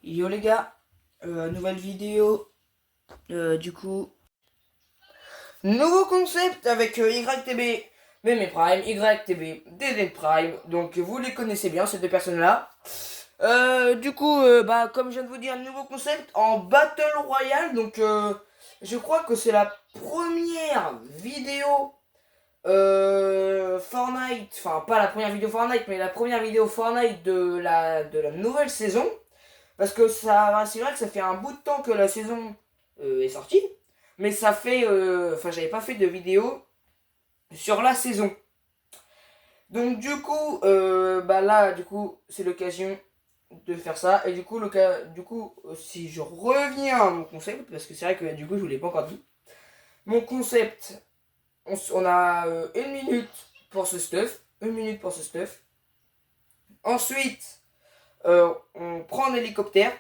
Yo les gars, nouvelle vidéo, du coup, nouveau concept avec YTB, Mémé Prime, YTB, DD Prime, donc vous les connaissez bien ces deux personnes-là. Bah comme je viens de vous dire, nouveau concept en Battle Royale, donc je crois que c'est la première vidéo Fortnite, enfin pas la première vidéo Fortnite, mais la première vidéo Fortnite de la nouvelle saison. Parce que ça, c'est vrai que ça fait un bout de temps que la saison est sortie, mais ça fait, enfin, j'avais pas fait de vidéo sur la saison. Donc bah là, du coup, c'est l'occasion de faire ça. Et si je reviens à mon concept, parce que c'est vrai que du coup, je vous l'ai pas encore dit. Mon concept, on a une minute pour ce stuff, une minute pour ce stuff. Ensuite, on prend un hélicoptère.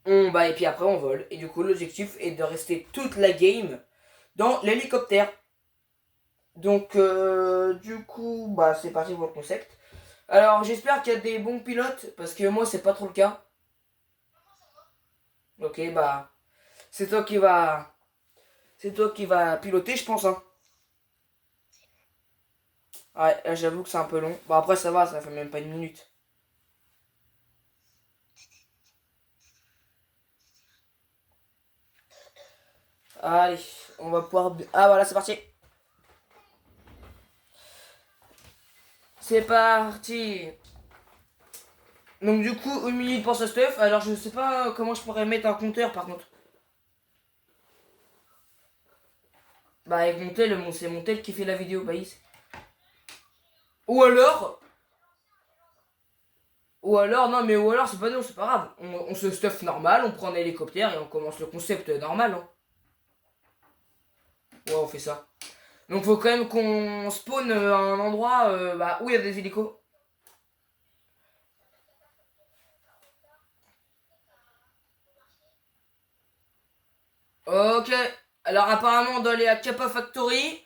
Et puis après on vole. Et du coup l'objectif est de rester toute la game dans l'hélicoptère. Donc bah c'est parti pour le concept. Alors j'espère qu'il y a des bons pilotes parce que moi c'est pas trop le cas. Ok bah c'est toi qui va c'est toi qui va piloter je pense hein. Ouais là, j'avoue que c'est un peu long. Bon après ça va, ça fait même pas une minute. Allez, on va pouvoir... Ah voilà c'est parti. C'est parti. Donc du coup une minute pour ce stuff. Alors je sais pas comment je pourrais mettre un compteur par contre. Bah avec mon tel, c'est mon tel qui fait la vidéo, bah Ou alors, non mais ou alors c'est pas nous, c'est pas grave. On se stuff normal, on prend un hélicoptère et on commence le concept normal. Hein. Ouais, on fait ça. Donc faut quand même qu'on spawn à un endroit bah, où il y a des hélicos. Ok. Alors apparemment on doit aller à Kappa Factory.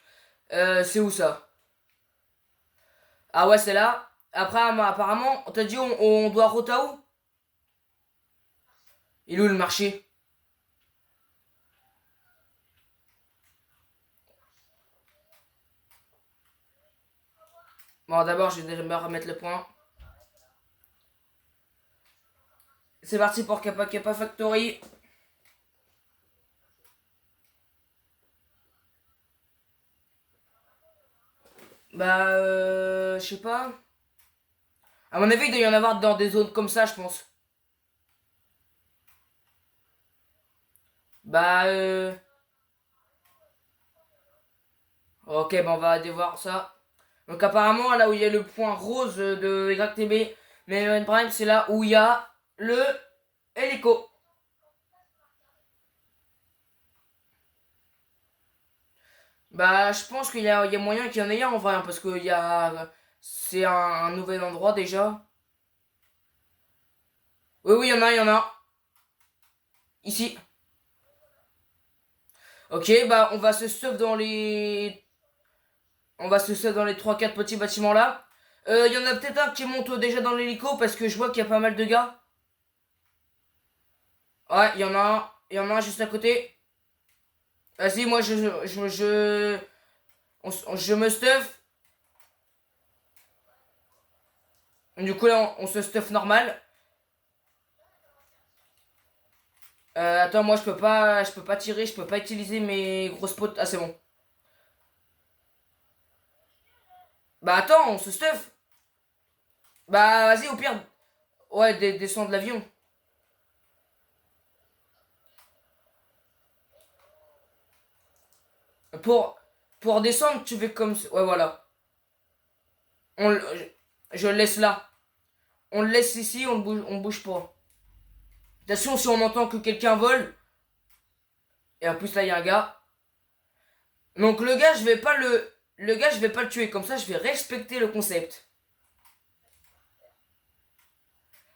C'est où ça? Ah ouais c'est là. Après apparemment, t'as dit on doit rota où? Il est où le marché? Bon d'abord je vais déjà remettre le point. C'est parti pour Kappa Factory. Bah, je sais pas. À mon avis, il doit y en avoir dans des zones comme ça, je pense. Bah, ok, bah on va aller voir ça. Donc apparemment, là où il y a le point rose de YTB, mais Prime, c'est là où il y a le hélico. Bah, je pense qu'il y a moyen qu'il y en ait un en vrai, hein, parce que c'est un nouvel endroit déjà. Oui, oui, il y en a. Ici. Ok, bah on va se stuff dans les On va se faire dans les trois quatre petits bâtiments là. Il y en a peut-être un qui monte déjà dans l'hélico parce que je vois qu'il y a pas mal de gars. Ouais, il y en a un. Il y en a un juste à côté. Vas-y, moi je me stuff. Du coup là on se stuff normal. Attends, moi je peux pas tirer, je peux pas utiliser mes grosses potes. Ah c'est bon. Bah attends, on se stuff. Bah vas-y au pire. Ouais, descends de l'avion. Pour, pour descendre, tu fais comme... Ouais voilà. On, le- je le laisse là. On le laisse ici, on bouge pas. Attention, si on entend que quelqu'un vole, et en plus là il y a un gars. Donc le gars, je vais pas le gars, je vais pas le tuer comme ça, je vais respecter le concept.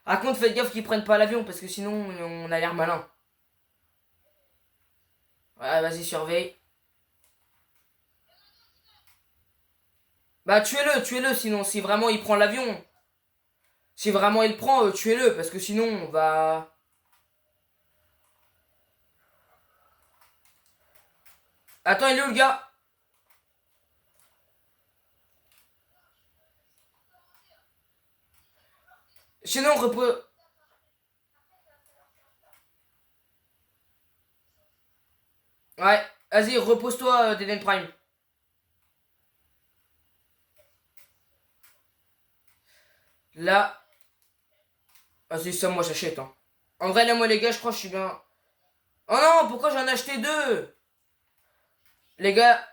Par contre, faites gaffe qu'ils prennent pas l'avion parce que sinon on a l'air malin. Ouais, vas-y, surveille. Bah tuez-le sinon si vraiment il prend l'avion. Si vraiment il prend, tuez-le, parce que sinon on va... Attends, il est où le gars? Sinon, repose... Ouais, vas-y, repose-toi, Deden Prime. Là... Vas-y, ça, moi, j'achète, hein. En vrai, là, moi, les gars, je crois que je suis bien... Oh non, pourquoi j'en ai acheté deux? Les gars,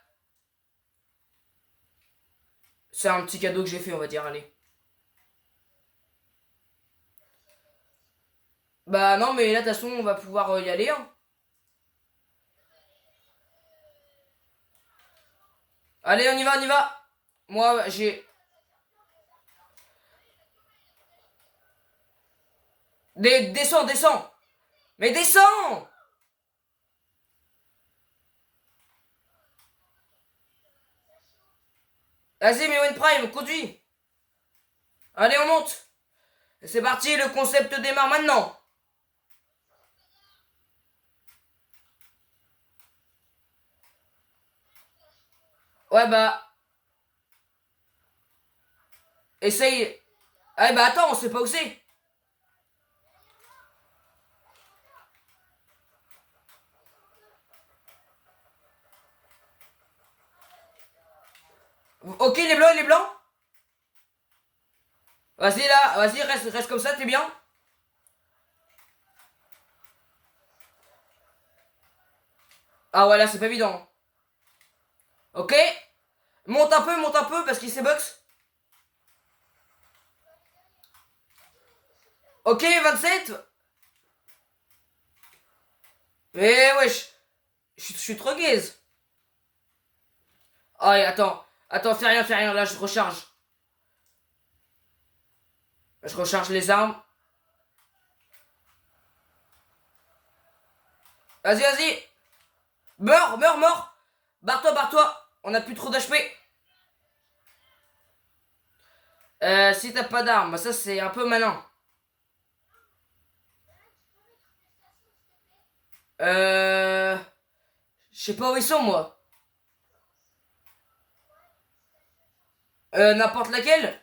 c'est un petit cadeau que j'ai fait, on va dire, allez. Bah non, mais là, de toute façon, on va pouvoir y aller, hein. Allez, on y va, on y va. Moi, j'ai... Descends, descends. Mais descends. Vas-y, mais One Prime, conduis. Allez, on monte. C'est parti, le concept démarre maintenant. Ouais, bah... Essaye... Ah, bah attends, on sait pas où c'est. Ok, les blancs, les blancs. Vas-y, là, vas-y, reste comme ça, t'es bien. Ah ouais, là, c'est pas évident. Ok. Monte un peu, parce qu'il s'est box. Ok, 27. Mais wesh, je suis trop gaze. Ah, attends. Attends, fais rien, là, je recharge. Je recharge les armes. Vas-y, vas-y. Meurs, meurs, meurs. Barre-toi, barre-toi. On a plus trop d'HP. Si t'as pas d'armes, bah ça c'est un peu malin. Euh... Je sais pas où ils sont, moi. N'importe laquelle.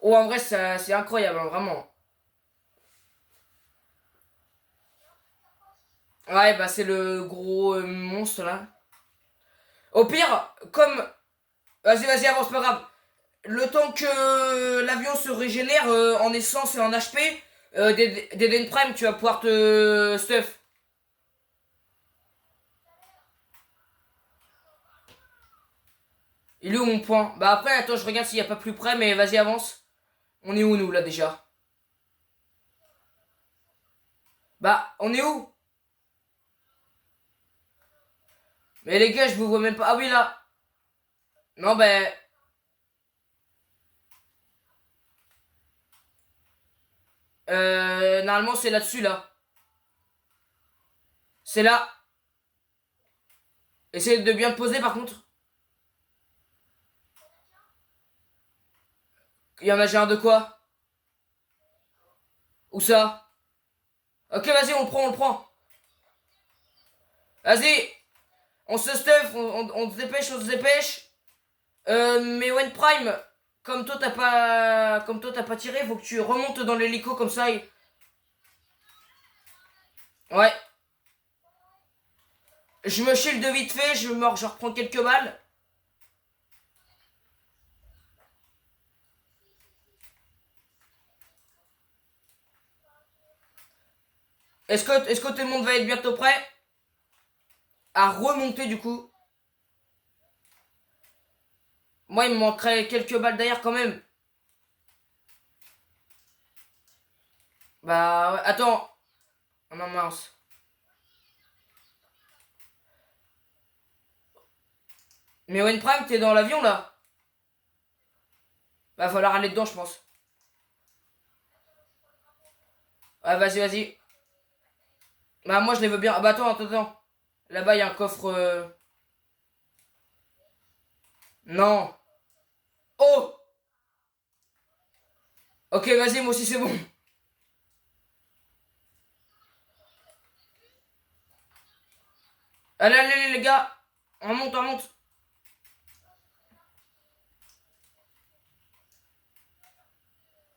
Oh, en vrai, c'est incroyable, hein, vraiment. Ouais, bah c'est le gros monstre, là. Au pire, comme... Vas-y, vas-y, avance, pas grave. Le temps que l'avion se régénère en essence et en HP, d'Eden Prime, tu vas pouvoir te stuff. Il est où mon point? Bah après, attends, je regarde s'il y a pas plus près, mais vas-y, avance. On est où, nous, là, déjà? Bah, on est où? Mais les gars, je vous vois même pas. Ah oui, là. Non, ben... normalement, c'est là-dessus, là. C'est là. Essayez de bien te poser, par contre. Il y en a déjà un de quoi? Où ça? Ok, vas-y, on le prend, on le prend. Vas-y, on se stuff, on se dépêche, on se dépêche. Mais One Prime, comme toi t'as pas tiré, faut que tu remontes dans l'hélico comme ça. Ouais. Je me shield de vite fait, je reprends quelques balles. Est-ce que tout le monde va être bientôt prêt à remonter du coup? Moi, il me manquerait quelques balles derrière quand même. Bah, ouais, attends. Oh non, mince. Mais One Prime, t'es dans l'avion là? Va falloir aller dedans, je pense. Ouais, vas-y, vas-y. Bah moi je les veux bien. Ah bah attends. Là-bas il y a un coffre... Non. Oh! Ok, vas-y, moi aussi c'est bon. Allez, les gars. On monte.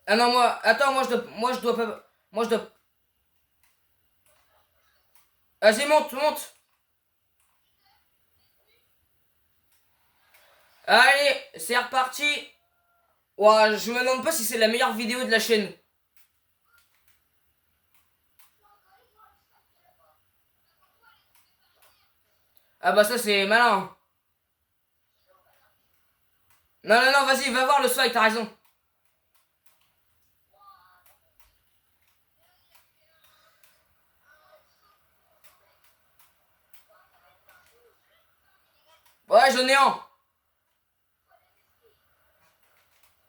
Ah non, attends, moi je dois pas, moi je dois, vas-y, monte. Allez, c'est reparti. Ouah, je me demande pas si c'est la meilleure vidéo de la chaîne. Ah bah ça c'est malin. Non, vas-y, va voir le slide, t'as raison. Ouais, j'en ai un.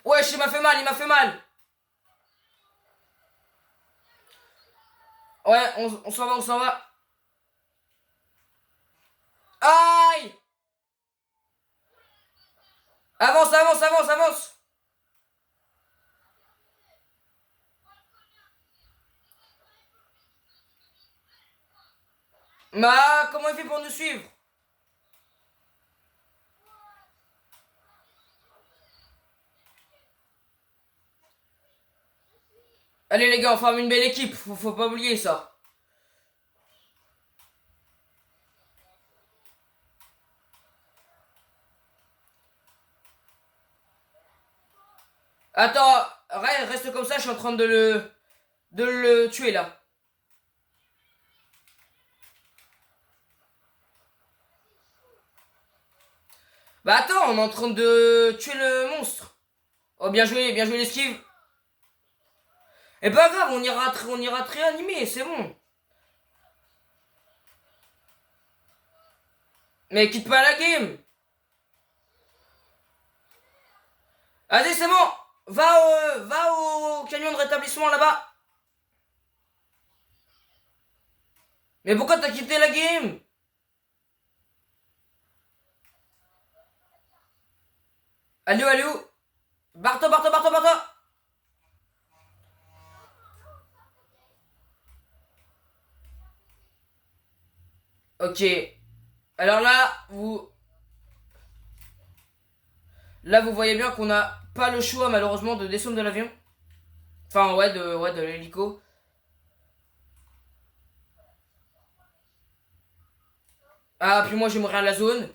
Ouais, il m'a fait mal. Ouais, on s'en va. Aïe! Avance. Bah, comment il fait pour nous suivre? Allez les gars, on forme une belle équipe, faut pas oublier ça. Attends, reste comme ça, je suis en train de le tuer là. Bah attends, on est en train de tuer le monstre. Oh bien joué l'esquive. Et pas grave, on ira te réanimer, c'est bon. Mais quitte pas la game. Allez, c'est bon. Va au camion de rétablissement là-bas. Mais pourquoi t'as quitté la game? Allez où? Barre-toi. Ok. Alors là, vous voyez bien qu'on n'a pas le choix, malheureusement, de descendre de l'avion. Enfin, ouais, de l'hélico. Ah, puis moi, je vais mourir à la zone.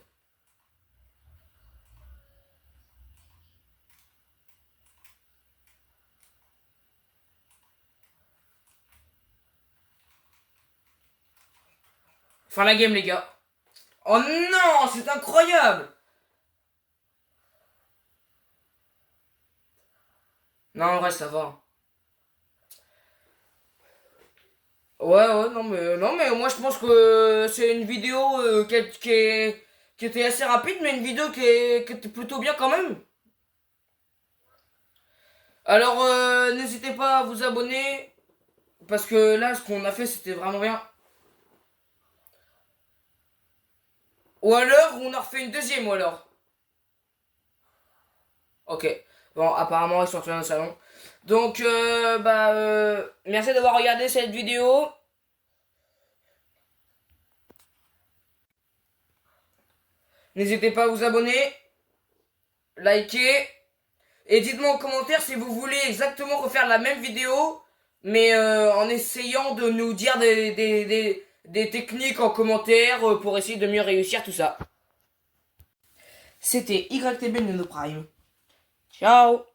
Fin la game, les gars. Oh non, c'est incroyable. Non, en vrai, ça va. Ouais, non, mais moi, je pense que c'est une vidéo qui était assez rapide, mais une vidéo qui était plutôt bien quand même. Alors, n'hésitez pas à vous abonner, parce que là, ce qu'on a fait, c'était vraiment bien. Ou alors, on en refait une deuxième, ou alors. Ok. Bon, apparemment, ils sont retournés dans le salon. Donc, merci d'avoir regardé cette vidéo. N'hésitez pas à vous abonner, liker, et dites-moi en commentaire si vous voulez exactement refaire la même vidéo, mais en essayant de nous dire des techniques en commentaire pour essayer de mieux réussir tout ça. C'était YTB Nano Prime. Ciao!